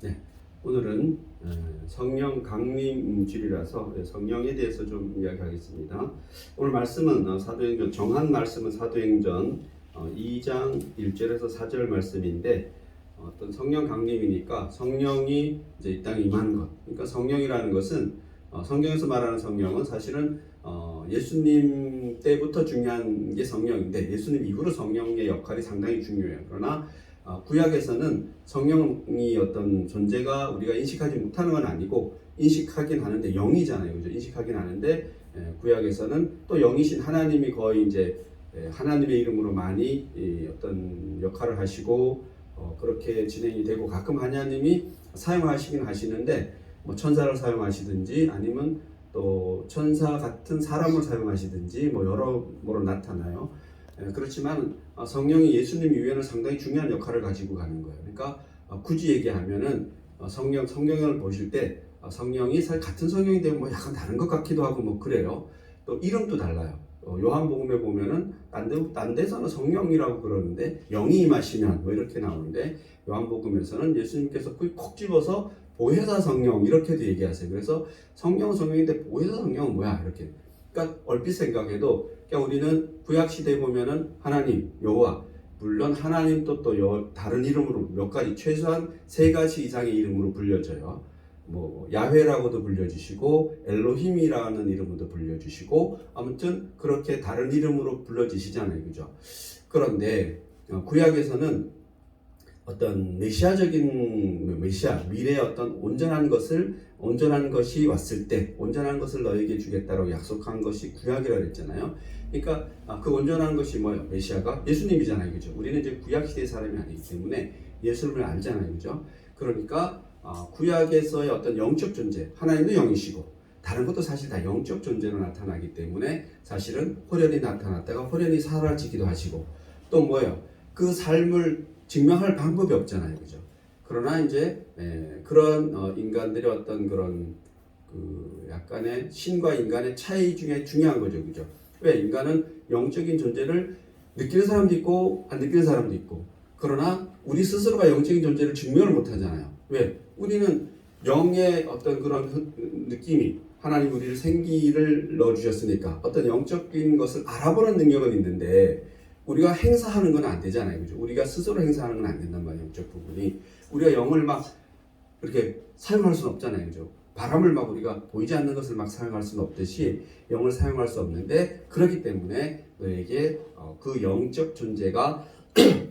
네, 오늘은 성령 강림주일이라서 성령에 대해서 좀 이야기하겠습니다. 오늘 말씀은 사도행전 정한 말씀은 사도행전 2장 1절에서 4절 말씀인데 어떤 성령 강림이니까 성령이 이제 이 땅에 임한 것. 그러니까 성령이라는 것은 성경에서 말하는 성령은 사실은 예수님 때부터 중요한 게 성령인데 예수님 이후로 성령의 역할이 상당히 중요해요. 그러나 구약에서는 성령이 어떤 존재가 우리가 인식하지 못하는 건 아니고 인식하긴 하는데 영이잖아요, 그죠? 인식하긴 하는데 구약에서는 또 영이신 하나님이 거의 이제 하나님의 이름으로 많이 어떤 역할을 하시고 그렇게 진행이 되고 가끔 하나님이 사용하시긴 하시는데 뭐 천사를 사용하시든지 아니면 또 천사 같은 사람을 사용하시든지 뭐 여러모로 나타나요. 그렇지만 성령이 예수님 이후에는 상당히 중요한 역할을 가지고 가는 거예요. 그러니까 굳이 얘기하면은 성경을 보실 때 성령이 사실 같은 성령인데 뭐 약간 다른 것 같기도 하고 뭐 그래요. 또 이름도 달라요. 요한복음에 보면은 딴 데서는 성령이라고 그러는데 영이 임하시면 뭐 이렇게 나오는데 요한복음에서는 예수님께서 콕 집어서 보혜사 성령 이렇게도 얘기하세요. 그래서 성령은 성령인데 보혜사 성령은 뭐야 이렇게. 그러니까 얼핏 생각해도 그러니까 우리는 구약 시대에 보면은 하나님 여호와 물론 하나님도 또 다른 이름으로 몇 가지 최소한 3가지 이상의 이름으로 불려져요. 뭐 야훼라고도 불려주시고 엘로힘이라는 이름으로도 불려주시고 아무튼 그렇게 다른 이름으로 불러지시잖아요, 그죠? 그런데 구약에서는 어떤 메시아적인 미래의 어떤 온전한 것이 왔을 때 온전한 것을 너에게 주겠다라고 약속한 것이 구약이라고 했잖아요. 그러니까 그 온전한 것이 뭐예요? 메시아가 예수님이잖아요, 그죠? 우리는 이제 구약 시대 사람이 아니기 때문에 예수님을 알잖아요, 그죠? 그러니까 구약에서의 어떤 영적 존재, 하나님도 영이시고 다른 것도 사실 다 영적 존재로 나타나기 때문에 사실은 호련히 나타났다가 호련히 사라지기도 하시고 또 뭐예요? 그 삶을 증명할 방법이 없잖아요, 그죠? 그러나 이제 그런 인간들의 어떤 그런 그 약간의 신과 인간의 차이 중에 중요한 거죠, 그죠? 왜 인간은 영적인 존재를 느끼는 사람도 있고 안 느끼는 사람도 있고 그러나 우리 스스로가 영적인 존재를 증명을 못 하잖아요. 왜? 우리는 영의 어떤 그런 느낌이 하나님 우리를 생기를 넣어주셨으니까 어떤 영적인 것을 알아보는 능력은 있는데 우리가 행사하는 건 안 되잖아요, 그죠? 우리가 스스로 행사하는 건 안 된단 말이에요, 영적 부분이. 우리가 영을 막 이렇게 사용할 수는 없잖아요, 그죠? 바람을 막 우리가 보이지 않는 것을 막 사용할 수는 없듯이 영을 사용할 수 없는데 그렇기 때문에 너에게 그 영적 존재가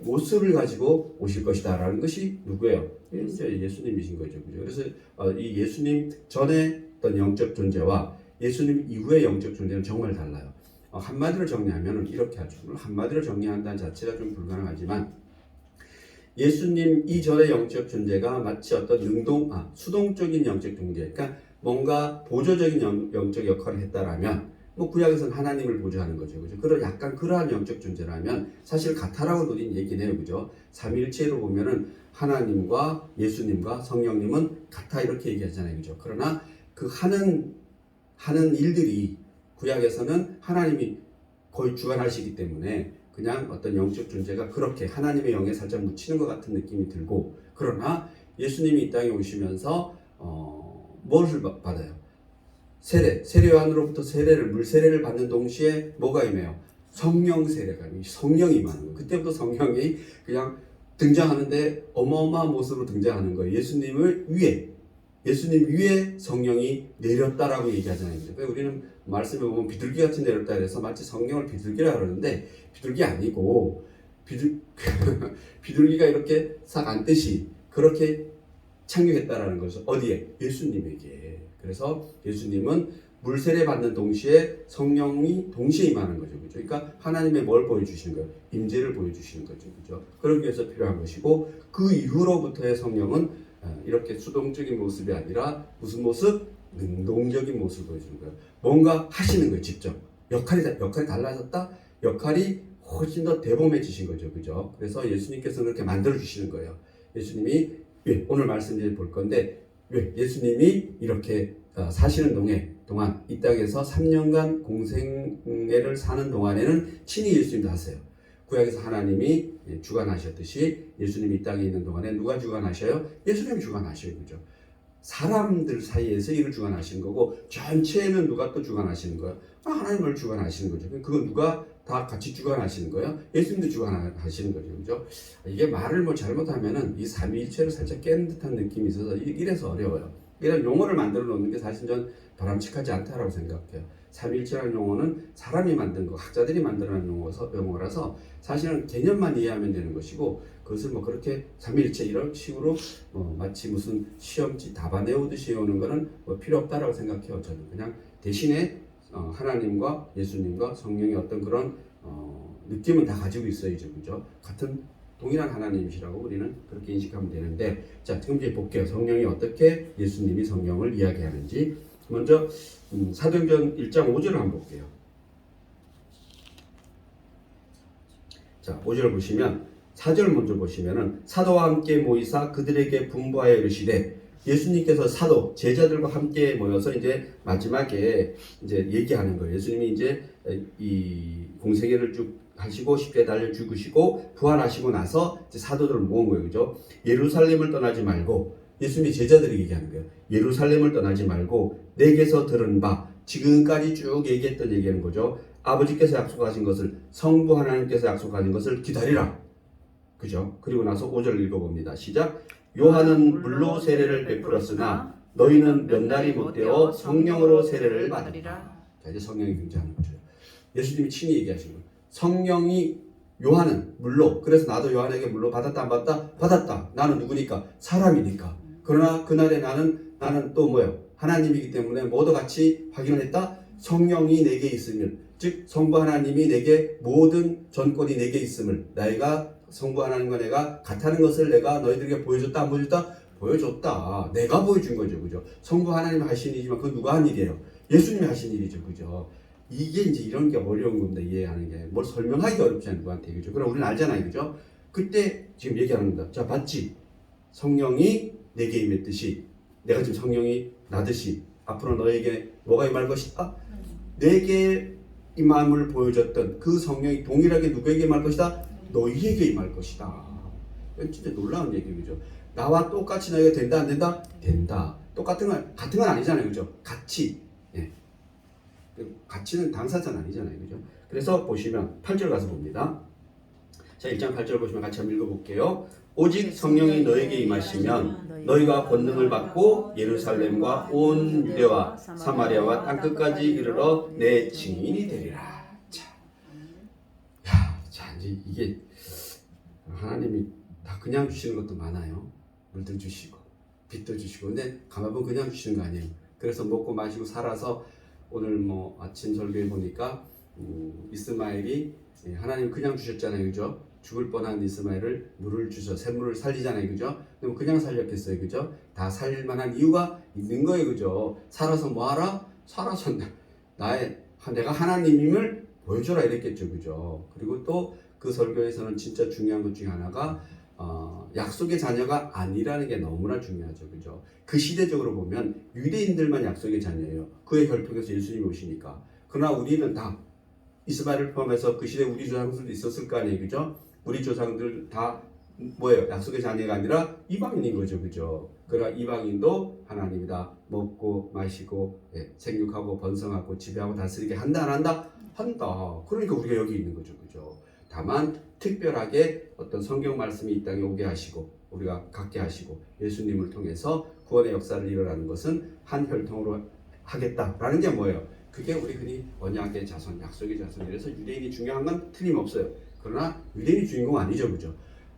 모습을 가지고 오실 것이다라는 것이 누구예요? 이제 예수님이신 거죠, 그죠? 그래서 이 예수님 전에 어떤 영적 존재와 예수님 이후의 영적 존재는 정말 달라요. 한마디로 정리하면 이렇게 하죠. 한마디로 정리한다는 자체가 좀 불가능하지만 예수님 이전의 영적 존재가 마치 어떤 수동적인 영적 존재, 그러니까 뭔가 보조적인 영적 역할을 했다라면 뭐 구약에서는 하나님을 보조하는 거죠, 그죠? 그런 약간 그러한 영적 존재라면 사실 같아라고 우리는 얘기해요, 그죠? 삼위일체로 보면은 하나님과 예수님과 성령님은 같아 이렇게 얘기하잖아요, 그죠? 그러나 그 하는 일들이 구약에서는 하나님이 거의 주관하시기 때문에 그냥 어떤 영적 존재가 그렇게 하나님의 영에 살짝 묻히는 것 같은 느낌이 들고 그러나 예수님이 이 땅에 오시면서 무엇을 받아요? 세례 요한으로부터 물 세례를 받는 동시에 뭐가 임해요? 성령 세례가 성령이 임하는 거예요. 그때부터 성령이 그냥 등장하는데 어마어마한 모습으로 등장하는 거예요. 예수님 위에 성령이 내렸다라고 얘기하잖아요. 그러니까 우리는 말씀에 보면 비둘기 같이 내렸다 그래서 마치 성령을 비둘기라 그러는데 비둘기 아니고 비둘기가 이렇게 싹 앉듯이 그렇게 착륙했다라는 것은 어디에? 예수님에게. 그래서 예수님은 물세례 받는 동시에 성령이 동시에 임하는 거죠, 그죠? 그러니까 하나님의 뭘 보여주시는 거예요? 임재를 보여주시는 거죠, 그죠? 그러기 위해서 필요한 것이고 그 이후로부터의 성령은 이렇게 수동적인 모습이 아니라 무슨 모습? 능동적인 모습을 보여주는 거예요. 뭔가 하시는 거예요, 직접. 역할이 달라졌다? 역할이 훨씬 더 대범해지신 거죠, 그죠? 그래서 예수님께서 그렇게 만들어주시는 거예요. 예수님이, 오늘 말씀을 볼 건데, 예수님이 이렇게 사시는 동안 이 땅에서 3년간 공생애를 사는 동안에는 친히 예수님도 하세요. 구약에서 하나님이 주관하셨듯이 예수님이 이 땅에 있는 동안에 누가 주관하셔요? 예수님이 주관하셔요. 그죠? 사람들 사이에서 일을 주관하시는 거고 전체는 누가 또 주관하시는 거예요? 하나님을 주관하시는 거죠. 그건 누가 다 같이 주관하시는 거예요? 예수님도 주관하시는 거죠. 그죠? 이게 말을 뭐 잘못하면은 이 삼위일체를 살짝 깨는 듯한 느낌이 있어서 이래서 어려워요. 이런 용어를 만들어 놓는 게 사실 전 바람직하지 않다라고 생각해요. 삼위일체라는 용어는 사람이 만든 거, 학자들이 만들어낸 용어라서 사실은 개념만 이해하면 되는 것이고 그것을 뭐 그렇게 삼위일체 이런 식으로 마치 무슨 시험지 답안 외우듯이 외우는 거는 뭐 필요 없다라고 생각해요. 저는 그냥 대신에 하나님과 예수님과 성령의 어떤 그런 느낌은 다 가지고 있어야죠. 그죠? 같은 동일한 하나님이시라고 우리는 그렇게 인식하면 되는데 자 지금 이제 볼게요. 성령이 어떻게 예수님이 성령을 이야기하는지 먼저 사도행전 1장 5절을 한번 볼게요. 자 5절 보시면 4절 먼저 보시면은 사도와 함께 모이사 그들에게 분부하여 이르시되 예수님께서 사도 제자들과 함께 모여서 이제 마지막에 이제 얘기하는 거예요. 예수님이 이제 이 공생애를 쭉 하시고 십자가에 달려 죽으시고 부활하시고 나서 이제 사도들을 모은 거예요. 그죠? 예루살렘을 떠나지 말고 예수님이 제자들이 얘기하는 거예요. 예루살렘을 떠나지 말고 내게서 들은 바 지금까지 쭉 얘기했던 얘기하는 거죠. 아버지께서 약속하신 것을 성부 하나님께서 약속하신 것을 기다리라. 그죠? 그리고 나서 5절 읽어봅니다. 시작. 요한은 물로 세례를 베풀었으나 너희는 몇 날이 못되어 성령으로 세례를 받으리라. 자 이제 성령이 등장하는 거죠. 예수님이 친히 얘기하시는 거예요. 성령이 요한은 물로 그래서 나도 요한에게 물로 받았다 안 받았다? 받았다. 나는 누구니까? 사람이니까. 그러나 그날에 나는 또 뭐예요? 하나님이기 때문에 모두 같이 확인을 했다. 성령이 내게 있으면 즉 성부 하나님이 내게 모든 전권이 내게 있음을 나이가 성부 하나님과 내가 같다는 것을 내가 너희들에게 보여줬다 안 보여줬다? 보여줬다. 내가 보여준 거죠. 그죠? 성부 하나님 하신 일이지만 그건 누가 한 일이에요? 예수님이 하신 일이죠. 그죠? 이게 이제 이런 게 어려운 겁니다. 이해하는 게. 뭘 설명하기가 어렵지 않아요. 누구한테. 그죠? 그럼 우리는 알잖아요. 그죠? 그때 지금 얘기하는 겁니다. 자, 봤지? 성령이 내게 임했듯이 내가 지금 성령이 나듯이 앞으로 너에게 뭐가 임할 것이다? 내게 임함을 보여줬던 그 성령이 동일하게 누구에게 임할 것이다? 너희에게 임할 것이다. 진짜 놀라운 얘기죠. 그죠? 나와 똑같이 너희가 된다 안 된다? 된다. 똑같은 건 아니잖아요. 그죠? 같이. 예. 같이는 당사자는 아니잖아요. 그죠? 그래서 보시면 8절 가서 봅니다. 자, 1장 8절 보시면 같이 한번 읽어볼게요. 오직 성령이 너에게 임하시면 너희가 권능을 받고 예루살렘과 온 유대와 사마리아와 땅끝까지 이르러 내 증인이 되리라. 자, 이제 이게 하나님이 다 그냥 주시는 것도 많아요. 물도 주시고 빛도 주시고 근데 가만 보면 그냥 주시는 거 아니에요. 그래서 먹고 마시고 살아서 오늘 뭐 아침 설교에 보니까 이스마엘이 하나님 그냥 주셨잖아요. 그죠? 죽을 뻔한 이스마엘을 물을 주셔 샘물을 살리잖아요. 그죠? 그럼 그냥 살렸겠어요. 그죠? 다 살릴 만한 이유가 있는 거예요. 그죠? 살아서 뭐하라? 살아서 내가 하나님임을 보여줘라 이랬겠죠. 그죠? 그리고 또 그 설교에서는 진짜 중요한 것 중에 하나가 약속의 자녀가 아니라는 게 너무나 중요하죠. 그죠? 그 시대적으로 보면 유대인들만 약속의 자녀예요. 그의 혈통에서 예수님이 오시니까. 그러나 우리는 다 이스마엘을 포함해서 그 시대 우리 조상들도 있었을 거 아니에요. 그죠? 우리 조상들 다 뭐예요? 약속의 자녀가 아니라 이방인인 거죠. 그죠? 그러나 이방인도 하나님이다. 먹고 마시고 생육하고 번성하고 지배하고 다스리게 한다 안 한다? 한다. 그러니까 우리가 여기 있는 거죠. 그죠? 다만 특별하게 어떤 성경 말씀이 이 땅에 오게 하시고 우리가 갖게 하시고 예수님을 통해서 구원의 역사를 일어나는 것은 한 혈통으로 하겠다라는 게 뭐예요? 그게 우리 흔히 언약의 자손, 약속의 자손. 이래서 유대인이 중요한 건 틀림없어요. 그러나 유대인이 주인공 아니죠. 그죠?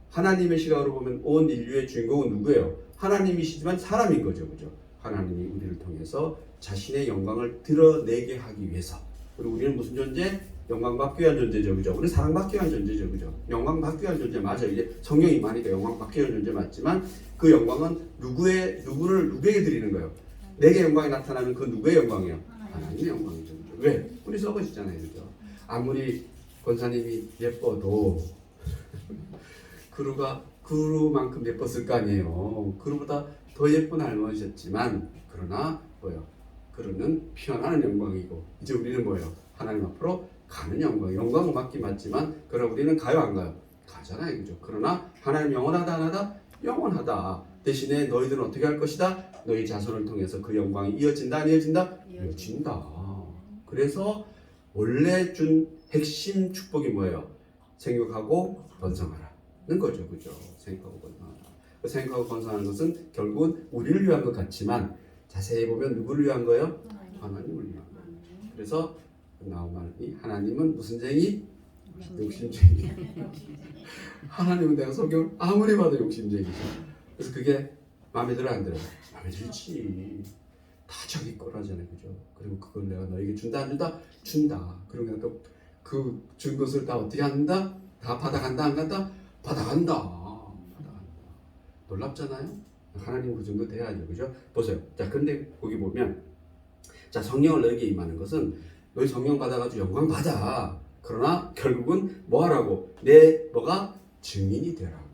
하나님의 시각으로 보면 온 인류의 주인공은 누구예요? 하나님이시지만 사람인 거죠. 그죠? 하나님이 우리를 통해서 자신의 영광을 드러내게 하기 위해서. 그리고 우리는 무슨 존재? 영광받기 위한 존재죠. 그죠? 우리는 사랑받기 위한 존재죠. 그죠? 영광받기 위한 존재 맞아요. 이제 성령이 많으니까 영광받기 위한 존재 맞지만 그 영광은 누구에게 드리는 거예요? 내게 영광이 나타나면 그 누구의 영광이에요? 하나님의 영광이죠. 그죠? 왜? 우리 썩어지잖아요. 그죠? 아무리 권사님이 예뻐도 그루만큼 예뻤을 거 아니에요. 그루보다 더 예쁜 할머니셨지만 그러나 뭐예요? 그루는 피어나는 영광이고 이제 우리는 뭐예요? 하나님 앞으로 가는 영광은 맞지만 그러나 우리는 가요 안 가요? 가잖아요, 그죠? 그러나 하나님 영원하다 안 하다? 영원하다. 대신에 너희들은 어떻게 할 것이다? 너희 자손을 통해서 그 영광이 이어진다 안 이어진다? 이어진다. 그래서 원래 준 핵심 축복이 뭐예요? 생육하고 번성하라는 거죠, 그죠? 생육하고 번성하라. 생육하고 번성하는 것은 결국은 우리를 위한 것 같지만 자세히 보면 누구를 위한 거예요? 하나님을 위한 거예요. 그래서 나오니 하나님은 무슨 쟁이? 욕심쟁이. 하나님은 내가 성경을 아무리 봐도 욕심쟁이죠. 그래서 그게 마음에 들어 안 들어요? 마음에 들지. 다 자기 거라잖아요, 그죠? 그리고 그걸 내가 너에게 준다 안 준다? 준다. 그리고 내가 또 그 준 것을 다 어떻게 한다? 다 받아간다 안 간다? 받아간다. 놀랍잖아요? 하나님 그 정도 돼야죠, 그죠? 보세요. 자, 근데 거기 보면 자, 성령을 너에게 임하는 것은 너희 성령 받아가지고 영광 받아. 그러나 결국은 뭐 하라고? 뭐가 증인이 되라고.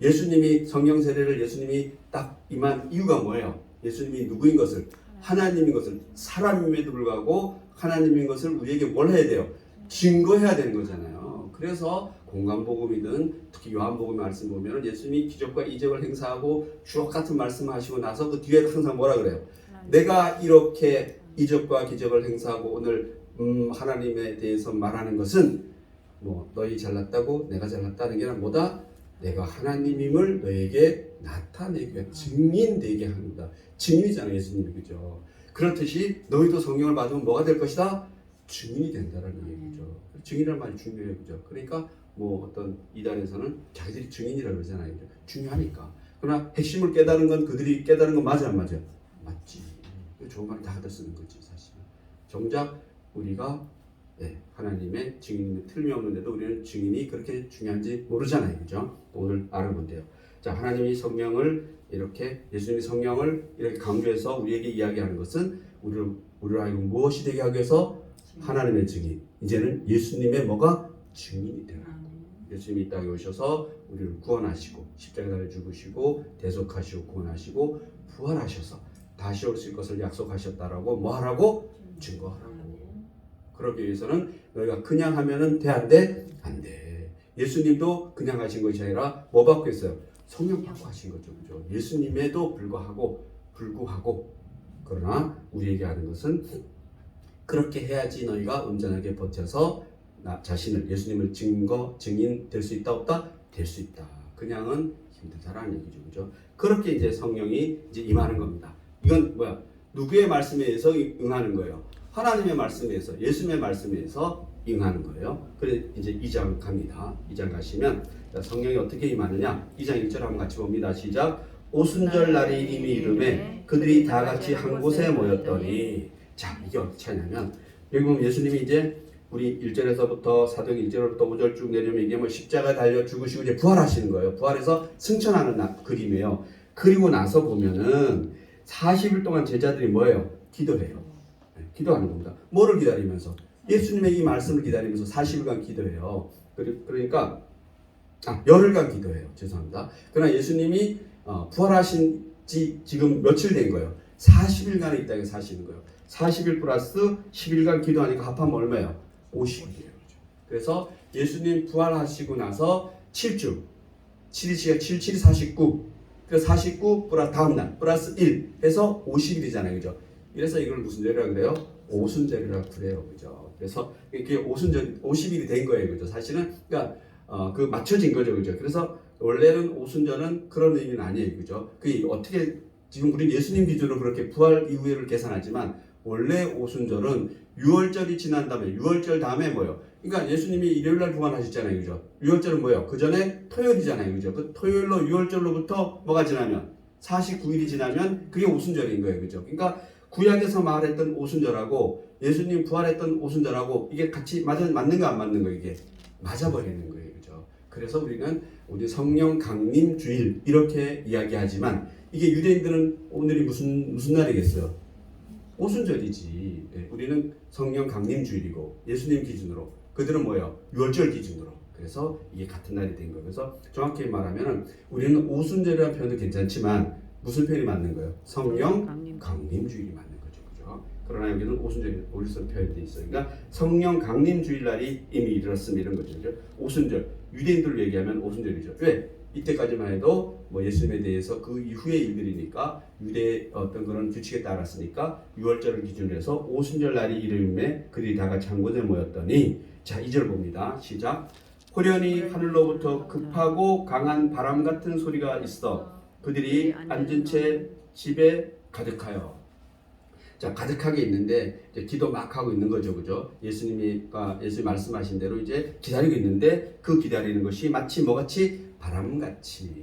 예수님이 성령 세례를 예수님이 딱 임한 이유가 뭐예요? 예수님이 누구인 것을, 하나님인 것을, 사람임에도 불구하고 하나님인 것을 우리에게 뭘 해야 돼요? 증거해야 되는 거잖아요. 그래서 공간복음이든 특히 요한복음 말씀 보면 예수님이 기적과 이적을 행사하고 주옥 같은 말씀을 하시고 나서 그 뒤에 항상 뭐라 그래요? 내가 이렇게 이적과 기적을 행사하고 오늘 하나님에 대해서 말하는 것은 뭐 너희 잘났다고 내가 잘났다는 게 아니라 뭐다? 내가 하나님임을 너에게 나타내게 증인되게 합니다. 증인이잖아요, 예수님이, 그죠? 그렇듯이 너희도 성령을 받으면 뭐가 될 것이다? 증인이 된다는 얘기죠. 증인이라는 말이 중요해요, 그죠? 그러니까 뭐 어떤 이단에서는 자기들이 증인이라고 그러잖아요, 그죠? 중요하니까. 그러나 핵심을 깨달은 건 그들이 깨달은 건 맞아 안 맞아? 맞지. 좋은 말을 다 쓰는 거지, 사실. 정작 우리가 하나님의 증인은 틀림없는데도 우리는 증인이 그렇게 중요한지 모르잖아요, 그죠? 오늘 알아본대요. 자, 하나님이 성령을 이렇게 예수님이 성령을 이렇게 강조해서 우리에게 이야기하는 것은 우리를 하여금 무엇이 되게 하기 위해서 하나님의 증인. 이제는 예수님의 뭐가 증인이 되라고. 예수님이 이 땅에 오셔서 우리를 구원하시고 십자가에 죽으시고 대속하시고 구원하시고 부활하셔서 다시 오실 것을 약속하셨다라고 뭐 하라고? 증거하라고. 그러기 위해서는 너희가 그냥 하면은 돼 안 돼? 안 돼. 예수님도 그냥 하신 것이 아니라 뭐 받고 있어요? 성령 받고 하신 거죠, 그죠? 예수님에도 불구하고 그러나 우리에게 하는 것은 그렇게 해야지 너희가 온전하게 버텨서 나 자신을 예수님을 증인 될 수 있다 없다? 될 수 있다. 그냥은 힘들다라는 얘기죠, 그죠? 그렇게 이제 성령이 이제 임하는 겁니다. 이건 뭐야? 누구의 말씀에 의해서 응하는 거예요? 하나님의 말씀에 의해서, 예수님의 말씀에 의해서 응하는 거예요. 그래서 이제 2장 갑니다. 2장 가시면 성령이 어떻게 임하느냐? 2장 1절 한번 같이 봅니다. 시작. 오순절 날이 이미 이름에 그들이 다 같이 한 곳에 모였더니. 자, 이게 어떻게 하냐면 여기 보면 예수님이 이제 우리 1절에서부터 사도행 1절부터 5절 쭉 내려면 이게 뭐 십자가 달려 죽으시고 이제 부활하시는 거예요. 부활해서 승천하는 그림이에요. 그리고 나서 보면은 40일 동안 제자들이 뭐예요? 기도해요. 기도하는 겁니다. 뭐를 기다리면서? 예수님의 이 말씀을 기다리면서 40일간 기도해요. 그러니까 열흘간 기도해요. 죄송합니다. 그러나 예수님이 부활하신 지 지금 며칠 된 거예요? 40일간에 이 땅에 사시는 거예요. 40일 플러스 10일간 기도하니까 합하면 얼마예요? 50일이에요. 그래서 예수님 부활하시고 나서 7주 7이 7, 49 그래서 49 플러스 다음날 플러스 1 해서 50일이잖아요, 그죠? 이래서 이걸 무슨 절이라고 그래요? 오순절이라고 그래요, 그죠? 그래서 이게 오순절 50일이 된 거예요, 그죠? 사실은 그러니까 그 맞춰진 거죠, 그죠? 그래서 원래는 오순절은 그런 의미는 아니에요, 그죠? 그 어떻게 지금 우리 예수님 기준으로 그렇게 부활 이후를 계산하지만 원래 오순절은 6월절이 지난 다음에 6월절 다음에 뭐요? 그러니까 예수님이 일요일날 부활하셨잖아요, 그죠? 6월절은 뭐예요? 그 전에 토요일이잖아요, 그죠? 그 토요일로 6월절로부터 뭐가 지나면 49일이 지나면 그게 오순절인 거예요, 그죠? 그러니까 구약에서 말했던 오순절하고 예수님 부활했던 오순절하고 이게 같이 맞는 거 안 맞는 거 이게 맞아버리는 거예요, 그죠? 그래서 우리 성령 강림 주일 이렇게 이야기하지만 이게 유대인들은 오늘이 무슨 날이겠어요? 오순절이지. 우리는 성령 강림 주일이고 예수님 기준으로 그들은 뭐예요? 6월절 기준으로. 그래서 이게 같은 날이 된 거예요. 그래서 정확히 말하면은 우리는 오순절이라는 표현도 괜찮지만 무슨 표현이 맞는 거예요? 성령 강림 주일이 맞는 거죠, 그죠? 그러나 여기는 오순절 오리서 표현되어 있어요. 그러니까 성령 강림 주일날이 이미 이르렀음 이런 거죠. 그죠? 오순절 유대인들로 얘기하면 오순절이죠. 왜? 이때까지만 해도 뭐 예수님에 대해서 그 이후의 일들이니까 유대의 어떤 그런 규칙에 따랐으니까 6월절을 기준으로 해서 오순절 날이 이름에 그들이 다 같이 한 곳에 모였더니 자 2절 봅니다. 시작. 호련히 하늘로부터 급하고 강한 바람 같은 소리가 있어 그들이 앉은 채 집에 가득하여. 자 가득하게 있는데 이제 기도 막 하고 있는 거죠, 그죠? 예수님 말씀하신 대로 이제 기다리고 있는데 그 기다리는 것이 마치 뭐같이 바람같이.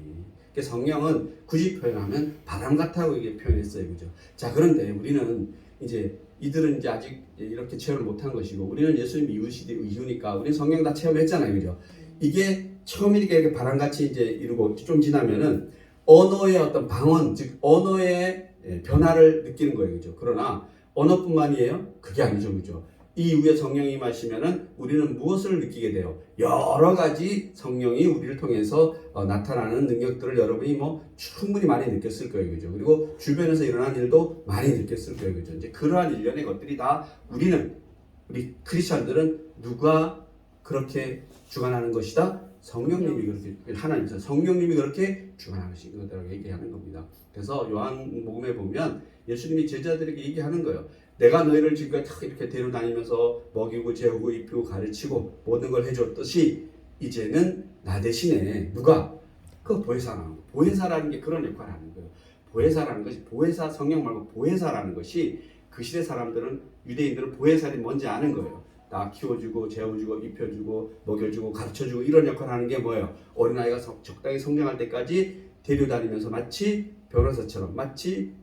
성령은 굳이 표현하면 바람 같다고 이게 표현했어요, 그죠? 자 그런데 우리는 이제 이들은 이제 아직 이렇게 체험을 못한 것이고 우리는 예수님 이후니까 우리는 성령 다 체험했잖아요, 그죠? 이게 처음이니까 이렇게 바람같이 이제 이루고 좀 지나면은 언어의 어떤 방언, 즉 언어의 변화를 느끼는 거예요, 그죠? 그러나 언어뿐만이에요? 그게 아니죠, 그죠? 이 이후에 성령이 임하시면은 우리는 무엇을 느끼게 돼요? 여러 가지 성령이 우리를 통해서 나타나는 능력들을 여러분이 뭐 충분히 많이 느꼈을 거예요, 그죠? 그리고 주변에서 일어난 일도 많이 느꼈을 거예요, 그죠? 이제 그러한 일련의 것들이 다 우리 크리스천들은 누가 그렇게 주관하는 것이다? 성령님이 그렇게 하나님께서 성령님이 그렇게 주관하는 것이라고 얘기하는 겁니다. 그래서 요한복음에 보면 예수님이 제자들에게 얘기하는 거예요. 내가 너희를 지금까지 이렇게 데려다니면서 먹이고 재우고 입히고 가르치고 모든 걸 해줬듯이 이제는 나 대신에 누가 그 보혜사라는 게 그런 역할을 하는 거예요. 보혜사라는 것이 보혜사 성령 말고 보혜사라는 것이 그 시대 사람들은 유대인들은 보혜사를 뭔지 아는 거예요. 다 키워주고 재워주고 입혀주고 먹여주고 가르쳐주고 이런 역할을 하는 게 뭐예요? 어린아이가 적당히 성장할 때까지 데려다니면서 마치 변호사처럼 마치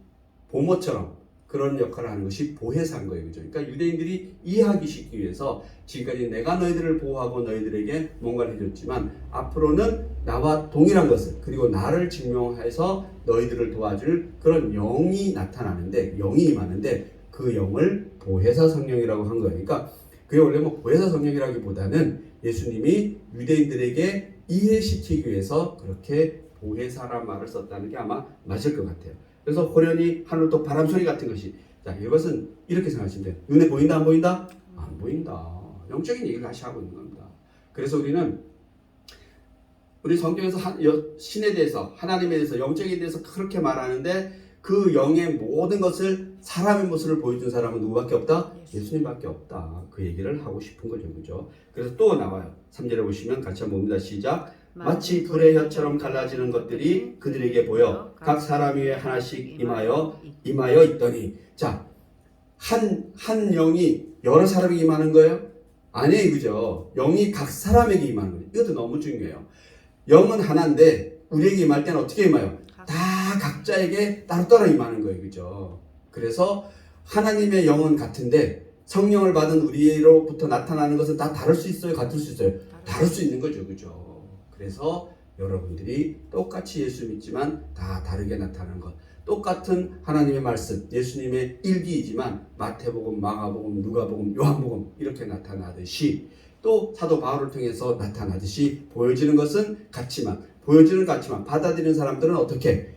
보모처럼 그런 역할을 하는 것이 보혜사인 거예요, 그죠? 그러니까 유대인들이 이해하기 쉽기 위해서 지금까지 내가 너희들을 보호하고 너희들에게 뭔가를 해줬지만 앞으로는 나와 동일한 것을 그리고 나를 증명해서 너희들을 도와줄 그런 영이 나타나는데 영이 임하는데 그 영을 보혜사 성령이라고 한 거예요. 그러니까 그게 원래 뭐 보혜사 성령이라기보다는 예수님이 유대인들에게 이해시키기 위해서 그렇게 보혜사란 말을 썼다는 게 아마 맞을 것 같아요. 그래서 호련히 하늘도 바람소리 같은 것이 자 이것은 이렇게 생각하시면 돼요. 눈에 보인다 안 보인다? 안 보인다. 영적인 얘기를 다시 하고 있는 겁니다. 그래서 우리 성경에서 신에 대해서 하나님에 대해서 영적에 대해서 그렇게 말하는데 그 영의 모든 것을 사람의 모습을 보여준 사람은 누구밖에 없다? 예수님밖에 없다. 그 얘기를 하고 싶은 거죠, 그죠? 그래서 또 나와요. 3절에 보시면 같이 한번 봅니다. 시작. 마치 불의 혀처럼 갈라지는 것들이 그들에게 보여 각 사람 위에 하나씩 임하여 있더니 자, 한 영이 여러 사람에게 임하는 거예요? 아니에요, 그죠? 영이 각 사람에게 임하는 거예요. 이것도 너무 중요해요. 영은 하나인데 우리에게 임할 때는 어떻게 임해요? 다 각자에게 따로따로 임하는 거예요, 그죠? 그래서 하나님의 영은 같은데 성령을 받은 우리로부터 나타나는 것은 다 다를 수 있어요, 같을 수 있어요? 다를 수 있는 거죠, 그죠? 그래서 여러분들이 똑같이 예수 믿지만 다 다르게 나타나는 것, 똑같은 하나님의 말씀, 예수님의 일기이지만 마태복음, 마가복음, 누가복음, 요한복음 이렇게 나타나듯이 또 사도 바울을 통해서 나타나듯이 보여지는 것은 같지만 받아들이는 사람들은 어떻게?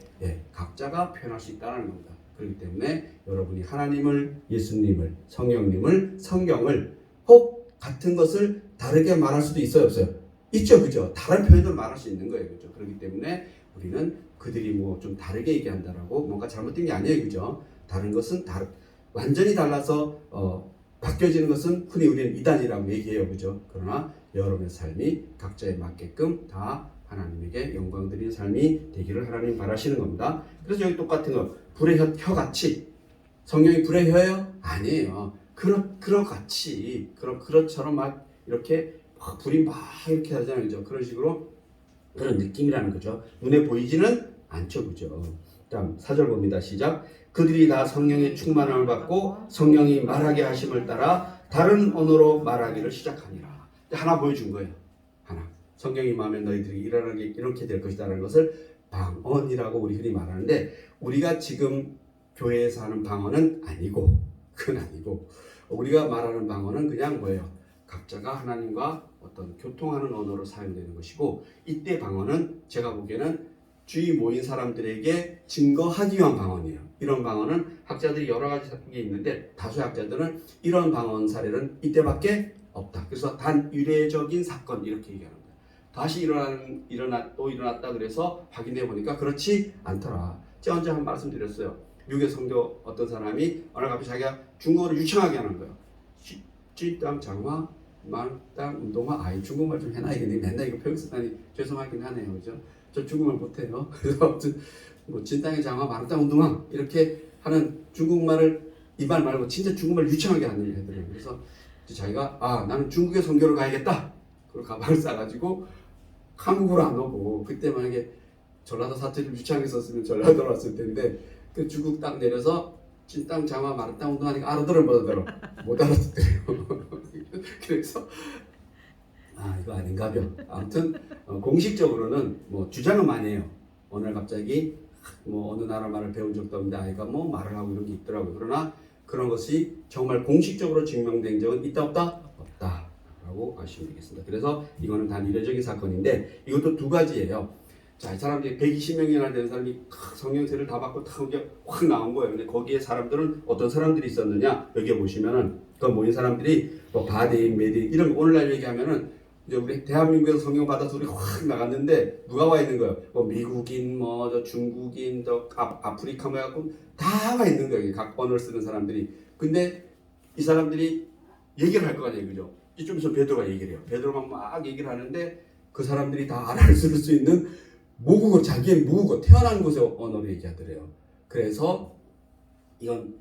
각자가 표현할 수 있다는 겁니다. 그렇기 때문에 여러분이 하나님을, 예수님을, 성령님을, 성경을 혹 같은 것을 다르게 말할 수도 있어요, 없어요? 있죠, 그죠? 다른 표현으로 말할 수 있는 거예요, 그죠? 그렇기 때문에 우리는 그들이 뭐 좀 다르게 얘기한다라고 뭔가 잘못된 게 아니에요, 그죠? 다른 것은 완전히 달라서 바뀌어지는 것은 흔히 우리는 이단이라고 얘기해요, 그죠? 그러나 여러분의 삶이 각자에 맞게끔 다 하나님에게 영광 드리는 삶이 되기를 하나님 바라시는 겁니다. 그래서 여기 똑같은 거 불의 혀같이 성령이 불의 혀예요? 아니에요. 그렇처럼 막 이렇게 불이 막 이렇게 하잖아요, 그죠? 그런 식으로 그런 느낌이라는 거죠. 눈에 보이지는 않죠, 그죠? 다음 4절 봅니다. 시작. 그들이 다 성령의 충만함을 받고 성령이 말하게 하심을 따라 다른 언어로 말하기를 시작하니라. 하나 보여준 거예요. 하나. 성령이 임하면 너희들이 이렇게 될 것이다라는 것을 방언이라고 우리 흔히 말하는데 우리가 지금 교회에서 하는 방언은 아니고 그건 아니고 우리가 말하는 방언은 그냥 뭐예요? 각자가 하나님과 어떤 교통하는 언어로 사용되는 것이고 이때 방언은 제가 보기에는 주위 모인 사람들에게 증거하기 위한 방언이에요. 이런 방언은 학자들이 여러 가지 게 있는데 다수의 학자들은 이런 방언 사례는 이때밖에 없다. 그래서 단 유례적인 사건 이렇게 얘기하는 거예요. 다시 일어났다 그래서 확인해 보니까 그렇지 않더라. 제가 언제 한 말씀 드렸어요. 미국의 성도 어떤 사람이 어느 날 갑자기 자기가 중국어를 유창하게 하는 거예요. 쥐땅 장화 말땅 운동화 아이 중국말 좀 해놔야겠네. 맨날 이거 표현 쓰다니 죄송하긴 하네요. 그죠? 저 중국말 못해요. 그래서 아무튼 뭐 진땅의 장화 말땅 운동화 이렇게 하는 중국말을 이 말 말고 진짜 중국말 유창하게 하는 애들이에요. 그래서 자기가 나는 중국에 선교를 가야겠다. 그리고 가방을 싸가지고 한국으로 안 오고 그때 만약에 전라도 사투리를 유창하게 썼으면 전라도로 왔을 텐데 그 중국 땅 내려서 찐땅 장화 마르땅 운동하니까 알아들어 못 알아듣더래요. 그래서 이거 아닌가벼. 아무튼 공식적으로는 뭐 주장은 많이 해요. 오늘 갑자기 뭐 어느 나라 말을 배운 적도 없는데 아이가 뭐 말을 하고 이런 게 있더라고요. 그러나 그런 것이 정말 공식적으로 증명된 적은 있다 없다? 없다 라고 아시면 되겠습니다. 그래서 이거는 단 이례적인 사건인데 이것도 두 가지예요. 자, 이 사람들이 120명이나 되는 사람이 성령세를 다 받고 확 나온 거예요. 근데 거기에 사람들은 어떤 사람들이 있었느냐? 여기 보시면은 그 모인 사람들이 뭐 바데인, 메데인 이런 오늘날 얘기하면은 이제 우리 대한민국에서 성령 받아서 우리 확 나갔는데 누가 와 있는 거예요? 뭐 미국인, 뭐 저 중국인, 저 아프리카 뭐 해갖고 다 와 있는 거예요. 각 언어를 쓰는 사람들이. 근데 이 사람들이 얘기를 할 거 아니에요, 그죠? 좀 있으면 베드로가 얘기를 해요. 베드로가 막 얘기를 하는데 그 사람들이 다 알아들을 수 있는 모국어, 자기의 모국어, 태어난 곳의 언어로 얘기하더래요. 그래서 이건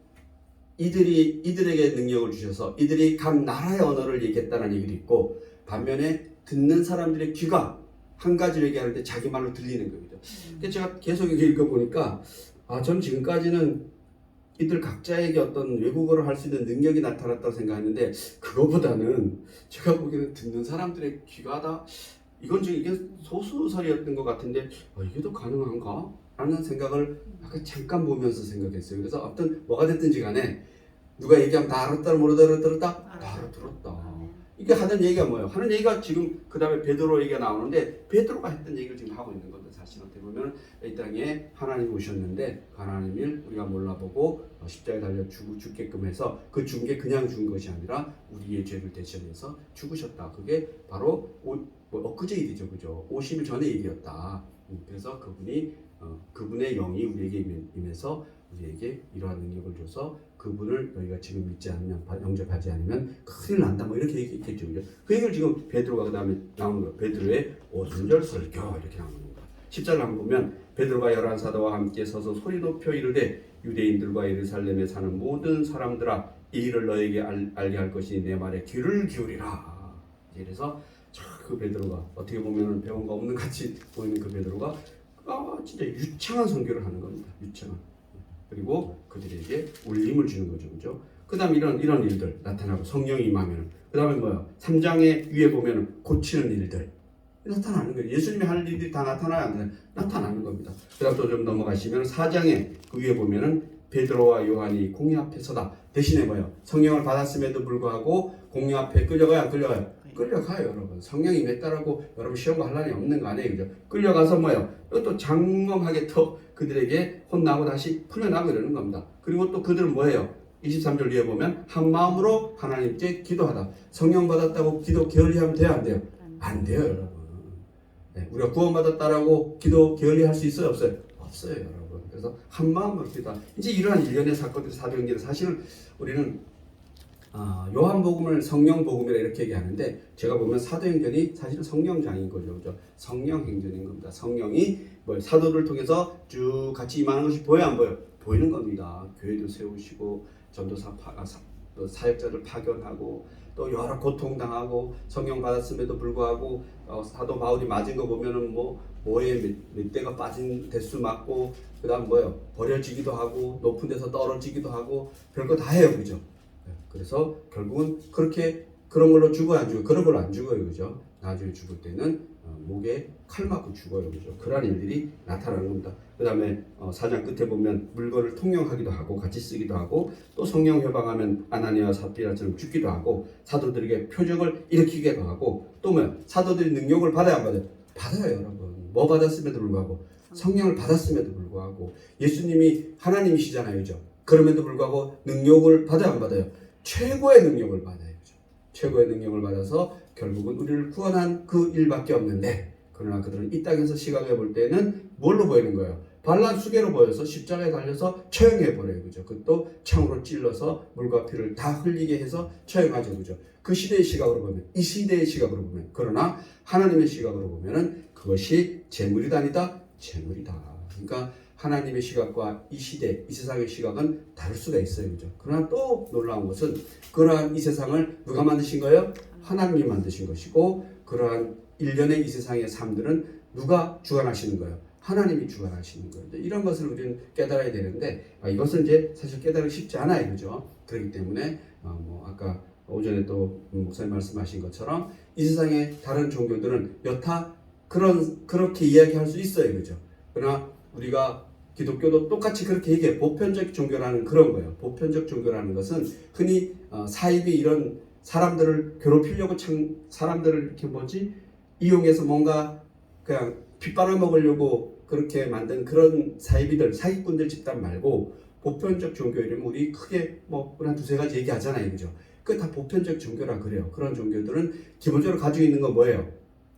이들에게 능력을 주셔서 이들이 각 나라의 언어를 얘기했다는 얘기도 있고 반면에 듣는 사람들의 귀가 한 가지를 얘기하는데 자기 말로 들리는 거죠. 근데 제가 계속 읽어보니까 저는 지금까지는 이들 각자에게 어떤 외국어를 할 수 있는 능력이 나타났다고 생각했는데 그거보다는 제가 보기에는 듣는 사람들의 귀가 다 이게 소수설이었던 것 같은데 이게 더 가능한가? 라는 생각을 아까 잠깐 보면서 생각했어요. 그래서 아무튼 뭐가 됐든지 간에 누가 얘기하면 다 알았다 들었다? 다 알아들었다. 이게 하는 얘기가 뭐예요? 하는 얘기가 지금 그 다음에 베드로 얘기가 나오는데 베드로가 했던 얘기를 지금 하고 있는 건데 사실 어떻게 보면 이 땅에 하나님이 오셨는데 그 하나님을 우리가 몰라보고 십자가에 달려 죽게끔 해서 그 죽은 게 그냥 죽은 것이 아니라 우리의 죄를 대신해서 죽으셨다. 그게 바로 엊그제 일이죠, 그죠? 50일 전의 일이었다. 그래서 그분의 영이 우리에게 임해서 우리에게 이러한 능력을 줘서 그분을 너희가 지금 믿지 않으면 영접하지 않으면 큰일 난다 뭐 이렇게 얘기했겠죠. 그죠? 그 얘기를 지금 베드로가 그 다음에 나오는 거예요. 베드로의 오순절 설교 이렇게 나오는 거예요. 10절을 한번 보면 베드로가 11사도와 함께 서서 소리 높여 이르되 유대인들과 예루살렘에 사는 모든 사람들아 이 일을 너에게 알게 할 것이니 내 말에 귀를 기울이라. 그래서 그 베드로가 어떻게 보면 배운 거 없는 같이 보이는 그 베드로가 진짜 유창한 선교를 하는 겁니다. 유창한. 그리고 그들에게 울림을 주는 거죠. 그죠? 그 다음 이런 일들 나타나고 성령이 임하면 그 다음에 뭐야? 3장의 위에 보면 고치는 일들 나타나는 거예요. 예수님이 할 일들이 다 나타나야 안 돼요. 나타나는 겁니다. 그 다음 또 좀 넘어가시면 4장의 그 위에 보면은 베드로와 요한이 공회 앞에 서다. 대신에 뭐예요? 성령을 받았음에도 불구하고 공회 앞에 끌려가요? 안 끌려가요? 끌려가요, 여러분. 성령이 임했다라고 여러분 시험과 환란이 없는 거 아니에요, 그죠? 끌려가서 뭐예요? 또 장엄하게 또 그들에게 혼나고 다시 풀려나고 이러는 겁니다. 그리고 또 그들은 뭐예요? 23절 위에 보면 한 마음으로 하나님께 기도하다. 성령 받았다고 기도 게을리하면 돼요, 안 돼요? 안 돼요, 여러분. 네, 우리가 구원받았다라고 기도 게을리할 수 있어요, 없어요? 없어요, 여러분. 그래서 한 마음으로 기도하다. 이제 이러한 일련의 사건들, 사도행전은 사실은 우리는 요한복음을 성령복음이라 이렇게 얘기하는데 제가 보면 사도행전이 사실은 성령장인 거죠. 그죠? 성령행전인 겁니다. 성령이 사도를 통해서 쭉 같이 임하는 것이 보여요, 안 보여요? 보이는 겁니다. 교회도 세우시고 전도사 사역자들 파견하고 또 여러 고통당하고 성령 받았음에도 불구하고 사도 바울이 맞은 거 보면은 뭐에 몇 대가 빠진 대수 맞고 그 다음 버려지기도 하고 높은 데서 떨어지기도 하고 별거 다 해요, 그죠? 그래서 결국은 그런 걸로 죽어요, 안 죽어요? 그런 걸로 안 죽어요, 그죠? 나중에 죽을 때는 목에 칼 맞고 죽어요, 그죠? 그런 일들이 나타나는 겁니다. 그 다음에 4장 끝에 보면 물건을 통용하기도 하고 같이 쓰기도 하고 또 성령 회방하면 아나니아와 삽비라처럼 죽기도 하고 사도들에게 표적을 일으키기도 하고 또 사도들이 능력을 받아야 안 받아요? 받아요, 여러분. 뭐 받았음에도 불구하고 성령을 받았음에도 불구하고 예수님이 하나님이시잖아요, 그죠? 그럼에도 불구하고 능력을 받아요, 안 받아요? 최고의 능력을 받아요, 그죠? 최고의 능력을 받아서 결국은 우리를 구원한 그 일밖에 없는데, 그러나 그들은 이 땅에서 시각해 볼 때는 뭘로 보이는 거예요? 발란 수계로 보여서 십자가에 달려서 처형해 버려요, 그죠? 그것도 창으로 찔러서 물과 피를 다 흘리게 해서 처형하죠, 그죠? 그 시대의 시각으로 보면, 이 시대의 시각으로 보면, 그러나 하나님의 시각으로 보면은 그것이 재물이 아니다, 재물이다. 그러니까 하나님의 시각과 이 시대, 이 세상의 시각은 다를 수가 있어요, 그죠? 그러나 또 놀라운 것은 그러한 이 세상을 누가 만드신 거예요? 하나님이 만드신 것이고, 그러한 일련의 이 세상의 삶들은 누가 주관하시는 거예요? 하나님이 주관하시는 거예요. 이런 것을 우리는 깨달아야 되는데, 이것은 이제 사실 깨달기 쉽지 않아요, 그죠? 그렇기 때문에 아까 오전에 또 목사님 말씀하신 것처럼 이 세상의 다른 종교들은 여타 그렇게 이야기할 수 있어요, 그죠? 그러나 우리가 기독교도 똑같이 그렇게 얘기해요. 보편적 종교라는 그런 거예요. 보편적 종교라는 것은 흔히 사입이 이런 사람들을 괴롭히려고 사람들을 이렇게 이용해서 뭔가 그냥 핏바람 먹으려고 그렇게 만든 그런 사이비들, 사기꾼들 집단 말고 보편적 종교 이름 우리 크게 한 두세 가지 얘기하잖아요, 그죠? 그 다 보편적 종교라 그래요. 그런 종교들은 기본적으로 가지고 있는 건 뭐예요?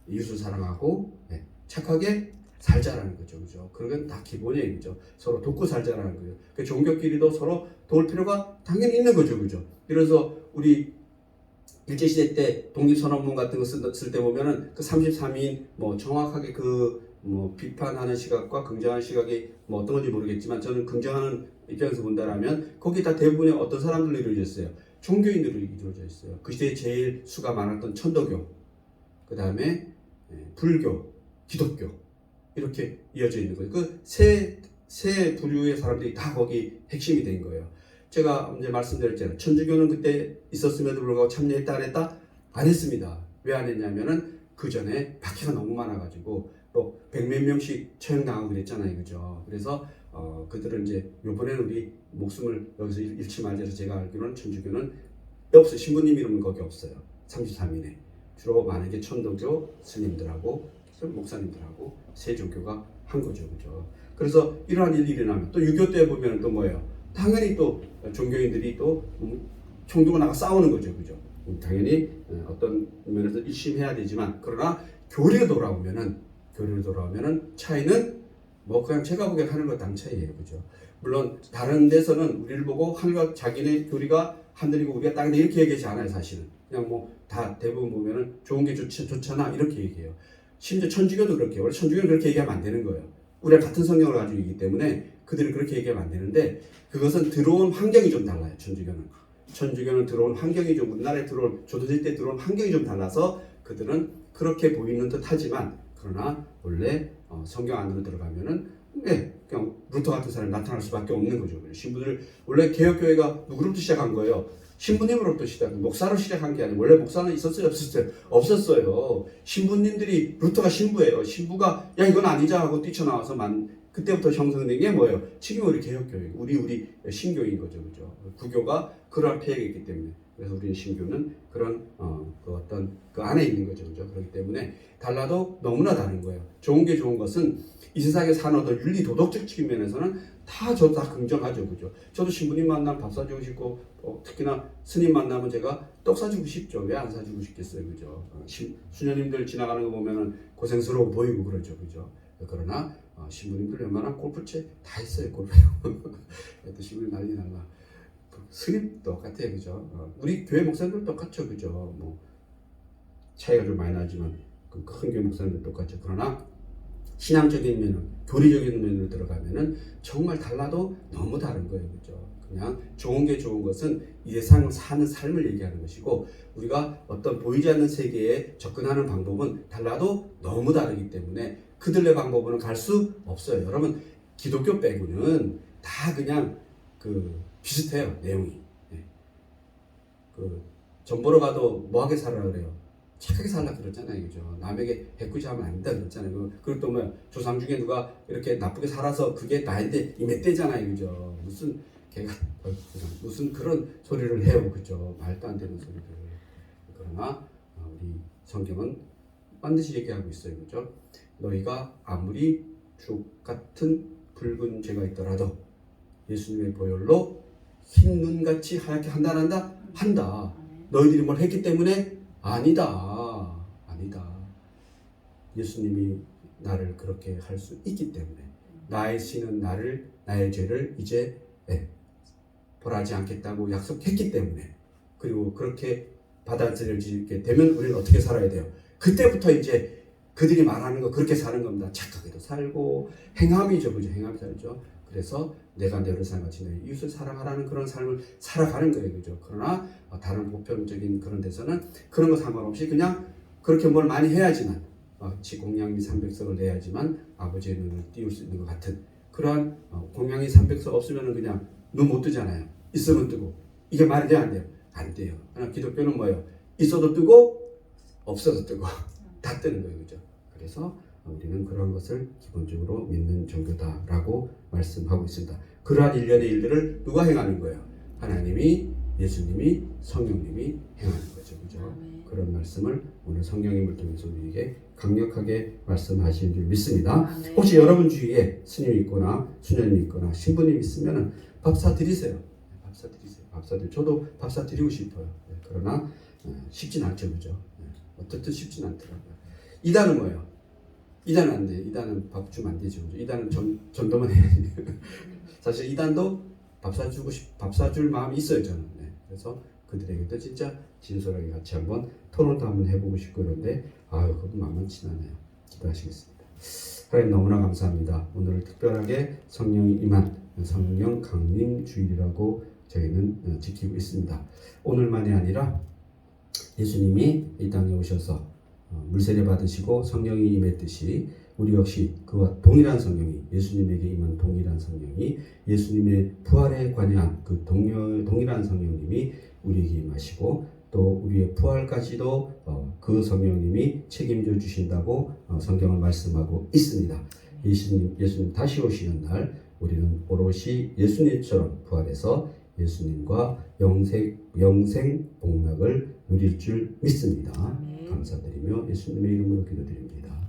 이웃을 사랑하고 착하게 살자라는 거죠, 그죠? 그건 다 기본이에요, 그죠? 서로 돕고 살자라는 거예요. 그 종교끼리도 서로 도울 필요가 당연히 있는 거죠, 그죠? 그래서 우리 일제시대 때 독립선언문 같은 거 쓸 때 보면은 그 33인 정확하게 비판하는 시각과 긍정하는 시각이 어떤 건지 모르겠지만 저는 긍정하는 입장에서 본다라면 거기 다 대부분의 어떤 사람들로 이루어졌어요. 종교인들로 이루어져 있어요. 그 시대에 제일 수가 많았던 천도교, 그 다음에 불교, 기독교 이렇게 이어져 있는 거예요. 그 세 부류의 사람들이 다 거기 핵심이 된 거예요. 제가 이제 말씀드렸잖아요. 천주교는 그때 있었음에도 불구하고 참여했다 안 했다? 안 했습니다. 왜 안 했냐면은 그 전에 박해가 너무 많아가지고 또 100몇 명씩 처형당하고 그랬잖아요, 그죠? 그래서 그들은 이제 요번에는 우리 목숨을 여기서 잃지 말자 해서 제가 알기로는 천주교는 없어요. 신부님 이름은 거기 없어요. 33인에 주로 많은 게 천도교 스님들하고 목사님들하고 세종교가 한 거죠, 그죠? 그래서 이러한 일이 일어나면 또 유교 때 보면 또 뭐예요? 당연히 또 종교인들이 또 총 들고 나가 싸우는 거죠, 그죠? 당연히 어떤 면에서 일심해야 되지만 그러나 교리로 돌아오면은 차이는 그냥 제가 보기엔 하늘과 땅 차이예요, 그죠? 물론 다른 데서는 우리를 보고 하늘과 자기네 교리가 하늘이고 우리가 땅이다 이렇게 얘기하지 않아요, 사실은. 그냥 다 대부분 보면은 좋은 게 좋잖아 이렇게 얘기해요. 심지어 천주교도 그렇게 해요. 원래 천주교는 그렇게 얘기하면 안 되는 거예요. 우리가 같은 성경을 가지고 있기 때문에 그들이 그렇게 얘기하면 안 되는데 그것은 들어온 환경이 좀 달라요. 천주교는 들어온 환경이 좀 우리나라에 조선시대 때 들어온 환경이 좀 달라서 그들은 그렇게 보이는 듯 하지만 그러나 원래 성경 안으로 들어가면은 그냥 루터 같은 사람이 나타날 수밖에 없는 거죠. 신부들 원래 개혁교회가 누구로부터 시작한 거예요? 신부님으로부터 목사로 시작한 게 아니고 원래 목사는 있었어요, 없었어요? 없었어요. 신부님들이 루터가 신부예요. 신부가 야 이건 아니자 하고 뛰쳐나와서 그때부터 형성된 게 뭐예요? 지금 우리 개혁교회, 우리 신교인 거죠, 그죠? 구교가 그러한 폐해가 있기 때문에 그래서 우리 신교는 그런 그 안에 있는 거죠, 그죠? 그렇기 때문에 달라도 너무나 다른 거예요. 좋은 게 좋은 것은 이 세상에 사는 어떤 윤리 도덕적 측면에서는 다 긍정하죠, 그죠? 저도 신부님 만나면 밥 사주고 싶고 특히나 스님 만나면 제가 떡 사주고 싶죠. 왜 안 사주고 싶겠어요, 그죠? 수녀님들 지나가는 거 보면은 고생스러워 보이고 그러죠, 그죠? 그러나 신부님들 웬만한 골프채 다 있어요, 골프. 또 신부님 난리 날라. 스님 똑같아요, 그죠? 우리 교회 목사님들 똑같죠, 그죠? 차이가 좀 많이 나지만 그 큰 교회 목사님들 똑같죠. 그러나 신앙적인 면은 교리적인 면으로 들어가면은 정말 달라도 너무 다른 거예요, 그죠? 그냥 좋은 게 좋은 것은 이 세상을 사는 삶을 얘기하는 것이고 우리가 어떤 보이지 않는 세계에 접근하는 방법은 달라도 너무 다르기 때문에 그들의 방법으로는 갈 수 없어요. 여러분 기독교 빼고는 다 그냥 비슷해요, 내용이. 전 보러 가도 뭐하게 살아라 그래요? 착하게 살라 그랬잖아요, 그죠? 남에게 해코지 하면 안 된다 그랬잖아요. 그리고 또 조상 중에 누가 이렇게 나쁘게 살아서 그게 나인데 이메떼잖아요, 그죠? 무슨 그런 소리를 해요, 그죠? 말도 안 되는 소리를. 그러나 우리 성경은 반드시 얘기하고 있어요, 그죠? 너희가 아무리 죽 같은 붉은 죄가 있더라도 예수님의 보혈로 흰 눈같이 하얗게 한다 안 한다? 한다. 너희들이 뭘 했기 때문에? 아니다. 아니다. 예수님이 나를 그렇게 할 수 있기 때문에 나의 신은 나의 죄를 이제 벌하지 않겠다고 약속했기 때문에, 그리고 그렇게 받아들여지게 되면 우리는 어떻게 살아야 돼요? 그때부터 이제 그들이 말하는 거 그렇게 사는 겁니다. 착하게도 살고 행함이죠, 그죠? 행함이 살죠. 그래서 내가 너를 사랑하지 내 이웃을 사랑하라는 그런 삶을 살아가는 거예요, 그죠? 그러나 다른 보편적인 그런 데서는 그런 거 상관없이 그냥 그렇게 뭘 많이 해야지만 공양이 300석을 내야지만 아버지의 눈을 띄울 수 있는 것 같은 그러한 공양이 300석 없으면 그냥 눈 못 뜨잖아요. 있으면 뜨고. 이게 말이 돼야 안 돼요? 안 돼요. 그러나 기독교는 뭐예요? 있어도 뜨고 없어도 뜨고 다 뜨는 거예요, 그죠? 그래서 우리는 그런 것을 기본적으로 믿는 종교다라고 말씀하고 있습니다. 그러한 일련의 일들을 누가 행하는 거예요? 하나님이, 예수님이, 성령님이 행하는 거죠, 그죠? 그런 말씀을 오늘 성령님을 통해서 우리에게 강력하게 말씀하시는 줄 믿습니다. 혹시 여러분 주위에 스님이 있거나 수녀님이 있거나 신부님이 있으면 밥사 드리세요. 밥사 드리세요. 밥사 드리세요. 저도 밥사 드리고 싶어요. 그러나 쉽진 않죠, 그죠? 어떻든 쉽진 않더라고요. 이단은 뭐예요? 이단은 안 돼요. 이단은 밥 주면 안 되죠, 그죠? 이단은 전도만 해야지. 사실 이단도 밥 사줄 마음이 있어요, 저는. 그래서 그들에게도 진짜 진솔하게 같이 한번 토론도 한번 해보고 싶고 그런데 그건 만만치 않아요. 기도하시겠습니다. 하나님 너무나 감사합니다. 오늘 특별하게 성령이 임한 성령 강림 주일이라고 저희는 지키고 있습니다. 오늘만이 아니라 예수님이 이 땅에 오셔서 물세례 받으시고 성령이 임했듯이 우리 역시 그와 동일한 성령이, 예수님에게 임한 동일한 성령이, 예수님의 부활에 관여한 그 동일한 성령님이 우리에게 임하시고 또 우리의 부활까지도 그 성령님이 책임져 주신다고 성경은 말씀하고 있습니다. 예수님 다시 오시는 날 우리는 오롯이 예수님처럼 부활해서 예수님과 영생 복락을 누릴 줄 믿습니다. 감사드리며 예수님의 이름으로 기도드립니다.